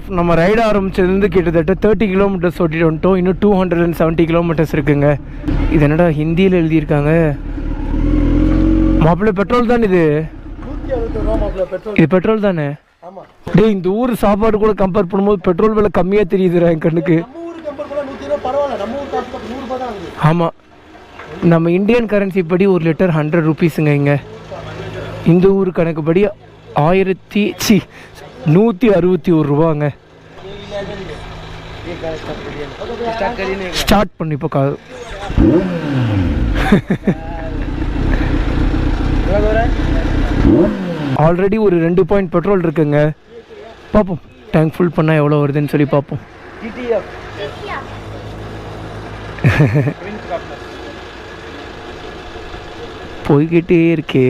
Of நம்ம ride ஆரம்பிச்சதுலேருந்து கிட்டத்தட்ட 30 kilometres ஓட்டிட்டு வந்துட்டோம். இன்னும் 270 கிலோமீட்டர்ஸ் இருக்குங்க. இது என்னடா ஹிந்தியில் எழுதியிருக்காங்க. மாப்பிள்ளை பெட்ரோல் தானே இது? இது பெட்ரோல் தானே? டே இந்த ஊர் சாப்பாடு கூட கம்பேர் பண்ணும்போது பெட்ரோல் விலை கம்மியாக தெரியுதுடா என் கண்ணுக்கு. ஆமாம், நம்ம இந்தியன் கரன்சி படி 1 லிட்டர் 100 ருபீஸுங்க. இங்கே இந்த ஊர் கணக்குப்படி 161 ரூபாங்க. ஸ்டார்ட் பண்ணி இப்போ ஆல்ரெடி ஒரு 2 பாயிண்ட் பெட்ரோல் இருக்குங்க. பார்ப்போம் டேங்க் ஃபுல் பண்ணால் எவ்வளோ வருதுன்னு சொல்லி பார்ப்போம். போய்கிட்டே இருக்கே.